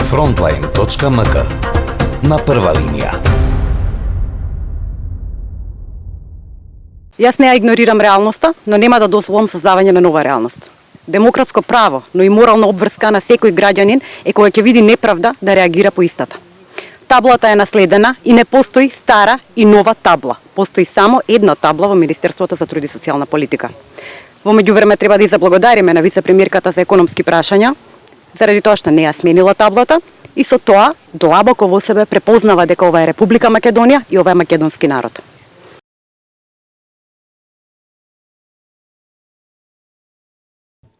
Frontline.mk. На прва линија. Јас не ја игнорирам реалноста, но нема да дозволам создавање на нова реалност. Демократско право, но и морална обврска на секој граѓанин е кога ќе види неправда да реагира по истата. Таблата е наследена и не постои стара и нова табла. Постои само една табла во Министерството за труд и социјална политика. Во меѓувреме треба да ја заблагодариме на вице-премиерката за економски прашања, заради тоа што не ја сменила таблата и со тоа длабоко во себе препознава дека ова е Република Македонија и ова е македонски народ.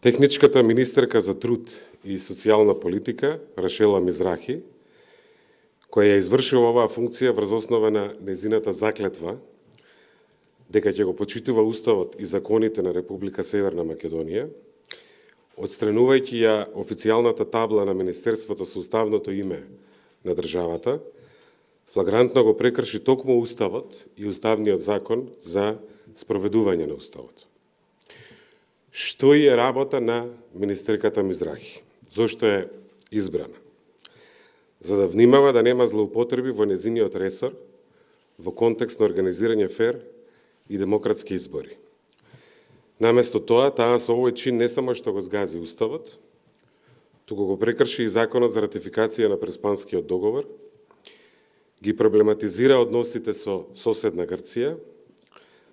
Техничката министерка за труд и социјална политика, Рашела Мизрахи, која ја извршила оваа функција врз основа на незината заклетва дека ќе го почитува Уставот и законите на Република Северна Македонија, отстранувајќи ја официјалната табла на Министерството со уставното име на државата, флагрантно го прекрши токму Уставот и Уставниот закон за спроведување на Уставот. Што е работа на министерката Мизрахи? Зошто е избрана? За да внимава да нема злоупотреби во незиниот ресор во контекст на организирање фер и демократски избори. Наместо тоа, таа со овој чин не само што го згази Уставот, туку го прекрши и Законот за ратификација на Преспанскиот договор, ги проблематизира односите со соседна Грција,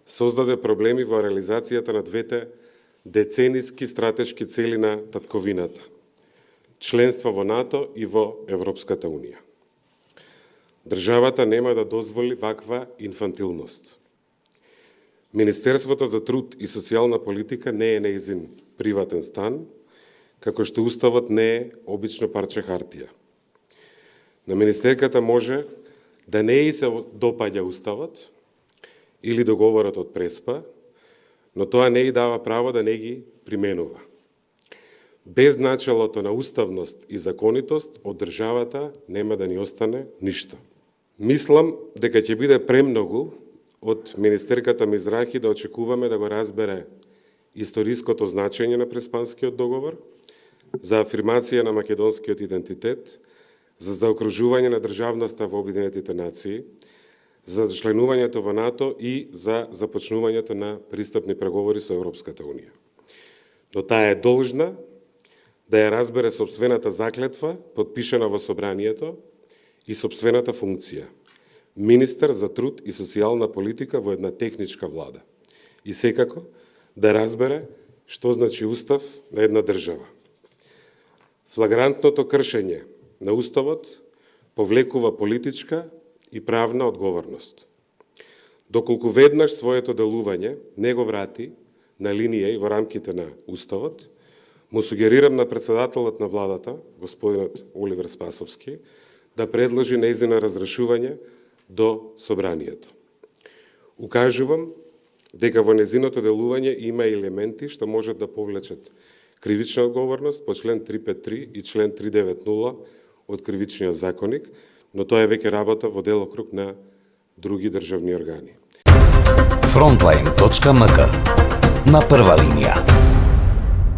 создаде проблеми во реализацијата на двете децениски стратешки цели на татковината – членство во НАТО и во Европската Унија. Државата нема да дозволи ваква инфантилност. Министерството за труд и социјална политика не е нејзин приватен стан, како што Уставот не е обично парче хартија. На министерката може да не и се допаѓа Уставот или договорот од Преспа, но тоа не и дава право да не ги применува. Без началото на уставност и законитост од државата нема да ни остане ништо. Мислам дека ќе биде премногу од министерката Мизрахи да очекуваме да го разбере историското значење на Преспанскиот договор, за афирмација на македонскиот идентитет, за заокружување на државноста во Обединетите нации, за членувањето во НАТО и за започнувањето на пристапни преговори со Европската Унија. Но таа е должна да ја разбере сопствената заклетва, подпишана во Собранието, и сопствената функција – министер за труд и социјална политика во една техничка влада. И секако да разбере што значи Устав на една држава. Флагрантното кршење на Уставот повлекува политичка и правна одговорност. Доколку веднаш своето делување не го врати на линија и во рамките на Уставот, му сугерирам на председателот на владата, господинот Оливер Спасовски, да предложи нејзино разрешување до Собранието. Укажувам дека во незиното делување има елементи што можат да повлечат кривична одговорност по член 353 и член 390 од Кривичниот законник, но тоа е веќе работа во делокруг на други државни органи. Frontline.mk. На прва линија.